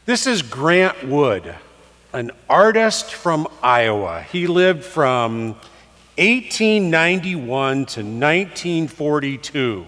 This is Grant Wood, an artist from Iowa. He lived from 1891 to 1942.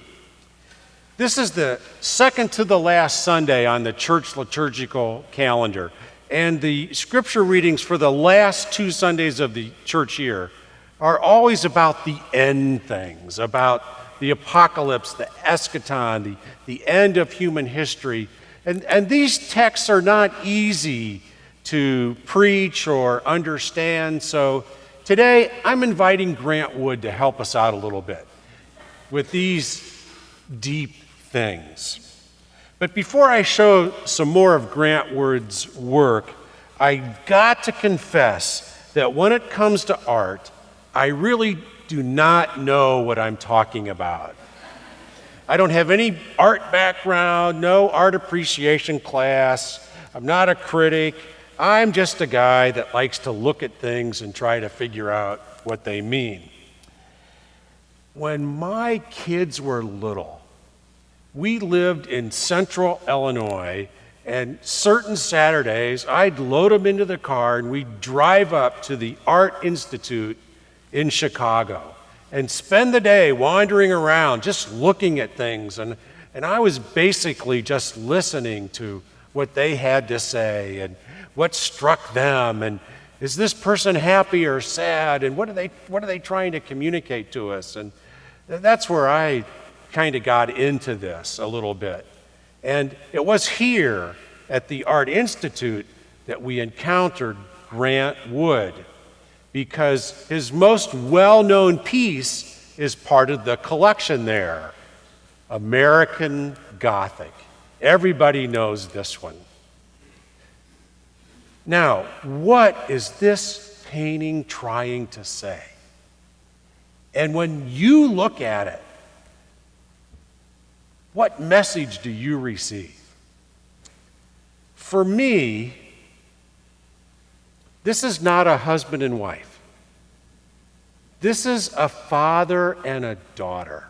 This is the second to the last Sunday on the church liturgical calendar, and the scripture readings for the last 2 Sundays of the church year are always about the end things, about the apocalypse, the eschaton, the end of human history. And these texts are not easy to preach or understand, so today I'm inviting Grant Wood to help us out a little bit with these deep things. But before I show some more of Grant Wood's work, I've got to confess that when it comes to art, I really do not know what I'm talking about. I don't have any art background, no art appreciation class. I'm not a critic. I'm just a guy that likes to look at things and try to figure out what they mean. When my kids were little, we lived in central Illinois, and certain Saturdays, I'd load them into the car and we'd drive up to the Art Institute in Chicago and spend the day wandering around, just looking at things. And I was basically just listening to what they had to say and what struck them, and is this person happy or sad, and what are they trying to communicate to us? And that's where I kind of got into this a little bit. And it was here at the Art Institute that we encountered Grant Wood, because his most well-known piece is part of the collection there, American Gothic. Everybody knows this one. Now, what is this painting trying to say? And when you look at it, what message do you receive? For me, this is not a husband and wife. This is a father and a daughter.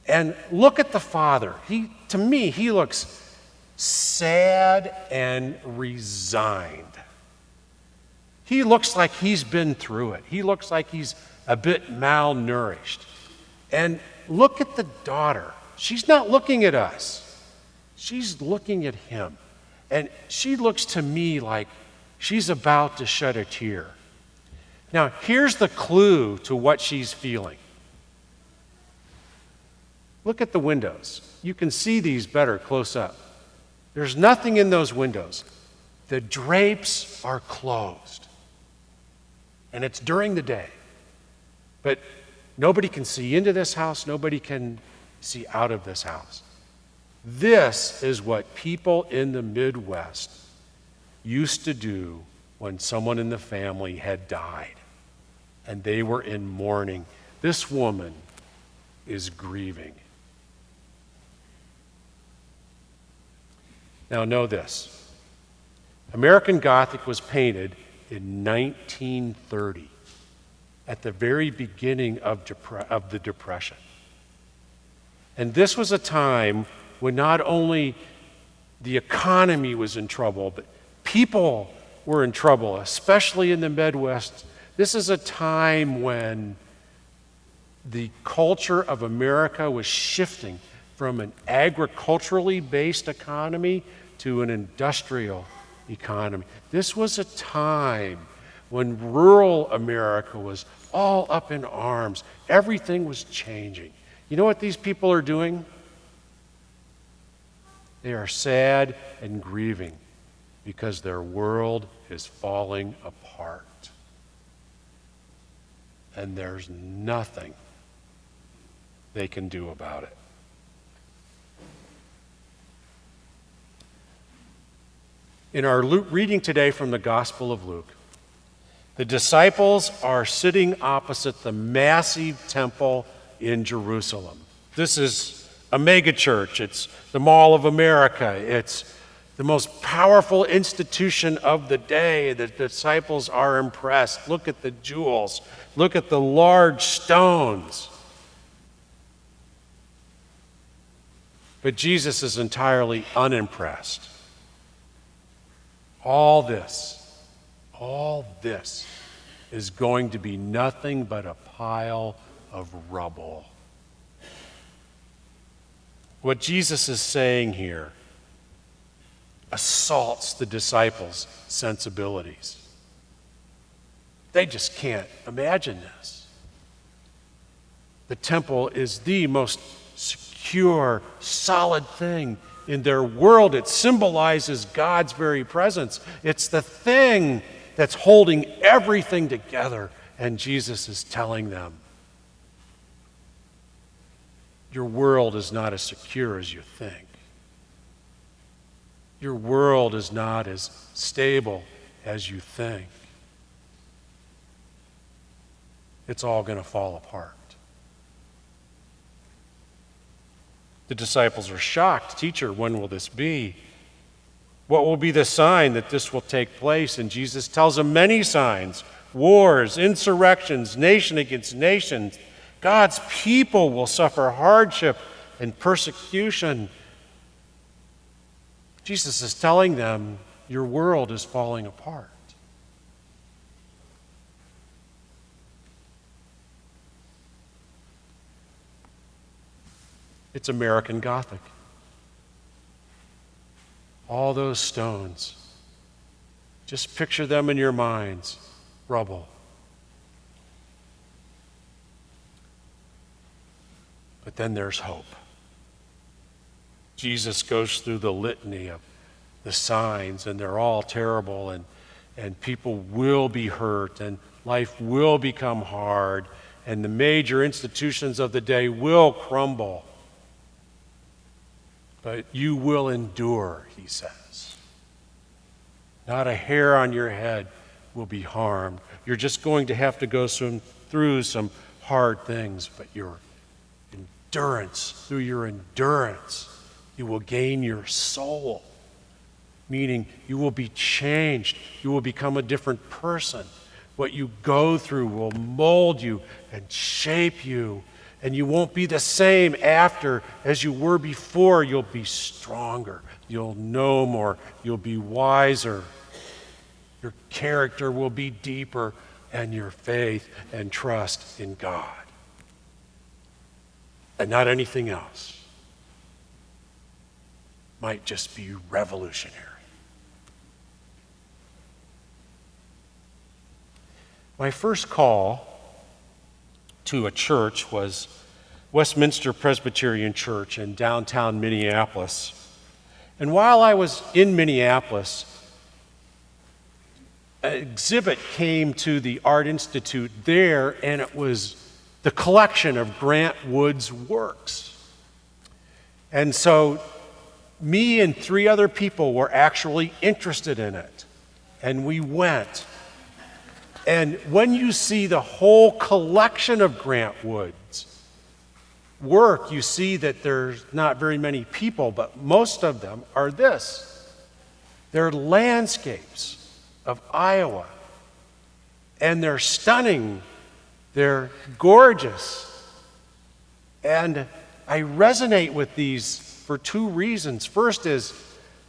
And look at the father. To me, he looks sad and resigned. He looks like he's been through it. He looks like he's a bit malnourished. And look at the daughter. She's not looking at us. She's looking at him. And she looks to me like she's about to shed a tear. Now, here's the clue to what she's feeling. Look at the windows. You can see these better close up. There's nothing in those windows. The drapes are closed. And it's during the day. But nobody can see into this house. Nobody can see out of this house. This is what people in the Midwest used to do when someone in the family had died and they were in mourning. This woman is grieving. Now know this. American Gothic was painted in 1930, at the very beginning of the Depression. And this was a time when not only the economy was in trouble, but people were in trouble, especially in the Midwest. This is a time when the culture of America was shifting from an agriculturally based economy to an industrial economy. This was a time when rural America was all up in arms. Everything was changing. You know what these people are doing? They are sad and grieving because their world is falling apart. And there's nothing they can do about it. In our reading today from the Gospel of Luke, the disciples are sitting opposite the massive temple in Jerusalem. This is a megachurch. It's the Mall of America. It's the most powerful institution of the day. The disciples are impressed. Look at the jewels. Look at the large stones. But Jesus is entirely unimpressed. all this is going to be nothing but a pile of rubble. What Jesus is saying here assaults the disciples' sensibilities. They just can't imagine this. The temple is the most secure, solid thing in their world. It symbolizes God's very presence. It's the thing that's holding everything together. And Jesus is telling them, your world is not as secure as you think. Your world is not as stable as you think. It's all going to fall apart. The disciples are shocked. Teacher, when will this be? What will be the sign that this will take place? And Jesus tells them many signs: wars, insurrections, nation against nation. God's people will suffer hardship and persecution. Jesus is telling them, your world is falling apart. It's American Gothic. All those stones, just picture them in your minds, rubble. But then there's hope. Jesus goes through the litany of the signs, and they're all terrible, and people will be hurt, and life will become hard, and the major institutions of the day will crumble. But you will endure, he says. Not a hair on your head will be harmed. You're just going to have to go through some hard things, but through your endurance, you will gain your soul, meaning you will be changed. You will become a different person. What you go through will mold you and shape you, and you won't be the same after as you were before. You'll be stronger. You'll know more. You'll be wiser. Your character will be deeper, and your faith and trust in God, and not anything else, might just be revolutionary. My first call to a church was Westminster Presbyterian Church in downtown Minneapolis. And while I was in Minneapolis, an exhibit came to the Art Institute there, and it was the collection of Grant Wood's works. And so me and 3 other people were actually interested in it, and we went. And when you see the whole collection of Grant Wood's work, you see that there's not very many people, but most of them are this. They're landscapes of Iowa, and they're stunning. They're gorgeous. And I resonate with these for 2 reasons. First is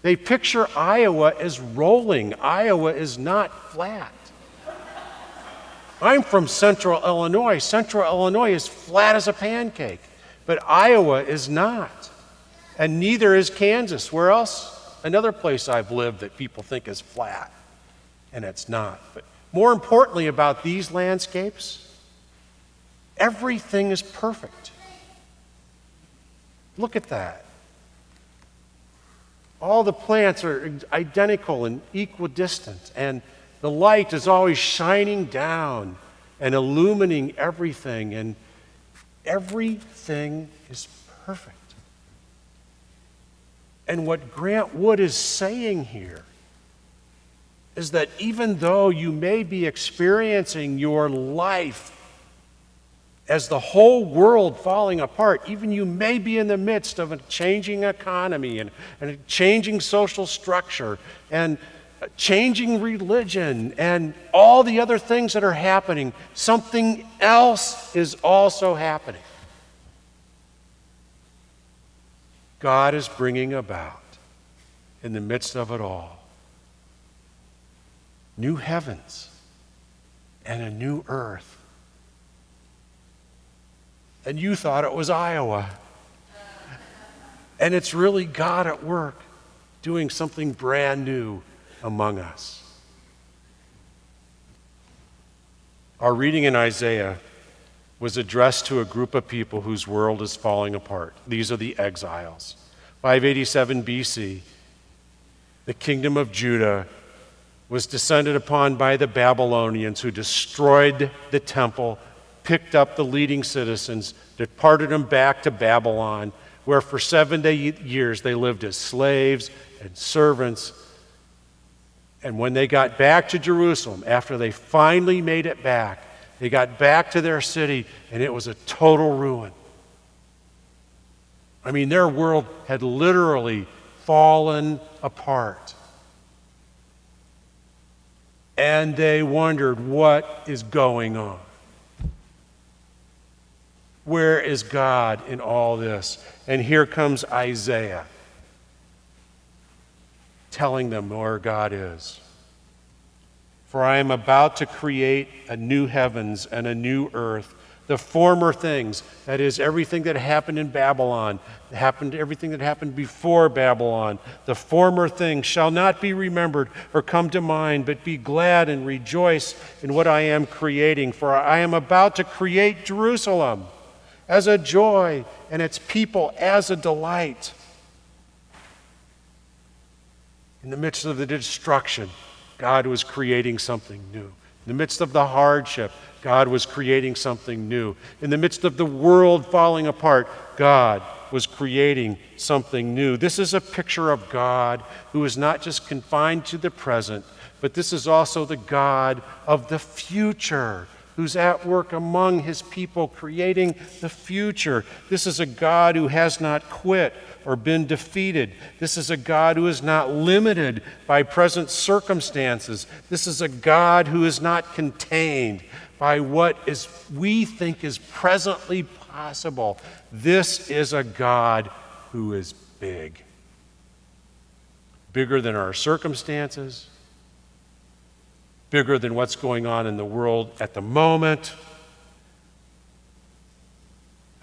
they picture Iowa as rolling. Iowa is not flat. I'm from Central Illinois. Central Illinois is flat as a pancake, but Iowa is not. And neither is Kansas. Where else? Another place I've lived that people think is flat, and it's not. But more importantly about these landscapes, everything is perfect. Look at that. All the plants are identical and equidistant, and the light is always shining down and illuminating everything, and everything is perfect. And what Grant Wood is saying here is that even though you may be experiencing your life as the whole world falling apart, even you may be in the midst of a changing economy and a changing social structure and changing religion and all the other things that are happening, something else is also happening. God is bringing about, in the midst of it all, new heavens and a new earth. And you thought it was Iowa. And it's really God at work doing something brand new among us. Our reading in Isaiah was addressed to a group of people whose world is falling apart. These are the exiles. 587 BC, the kingdom of Judah was descended upon by the Babylonians, who destroyed the temple, picked up the leading citizens, departed them back to Babylon, where for 70 years they lived as slaves and servants. And when they got back to Jerusalem, after they finally made it back, they got back to their city, and it was a total ruin. I mean, their world had literally fallen apart. And they wondered, what is going on? Where is God in all this? And here comes Isaiah telling them where God is. For I am about to create a new heavens and a new earth. The former things, that is, everything that happened in Babylon, everything that happened before Babylon, the former things shall not be remembered or come to mind, but be glad and rejoice in what I am creating. For I am about to create Jerusalem as a joy and its people as a delight. In the midst of the destruction, God was creating something new. In the midst of the hardship, God was creating something new. In the midst of the world falling apart, God was creating something new. This is a picture of God who is not just confined to the present, but this is also the God of the future, who's at work among his people, creating the future. This is a God who has not quit or been defeated. This is a God who is not limited by present circumstances. This is a God who is not contained by what we think is presently possible. This is a God who is big. Bigger than our circumstances, bigger than what's going on in the world at the moment.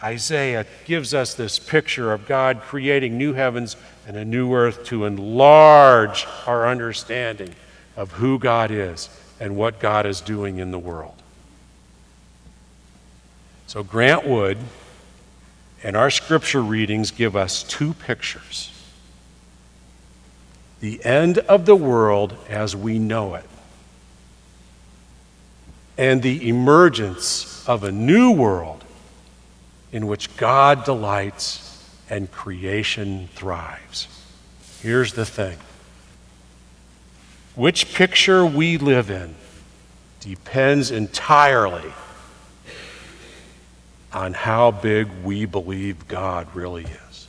Isaiah gives us this picture of God creating new heavens and a new earth to enlarge our understanding of who God is and what God is doing in the world. So Grant Wood and our scripture readings give us two pictures. The end of the world as we know it, and the emergence of a new world in which God delights and creation thrives. Here's the thing. Which picture we live in depends entirely on how big we believe God really is.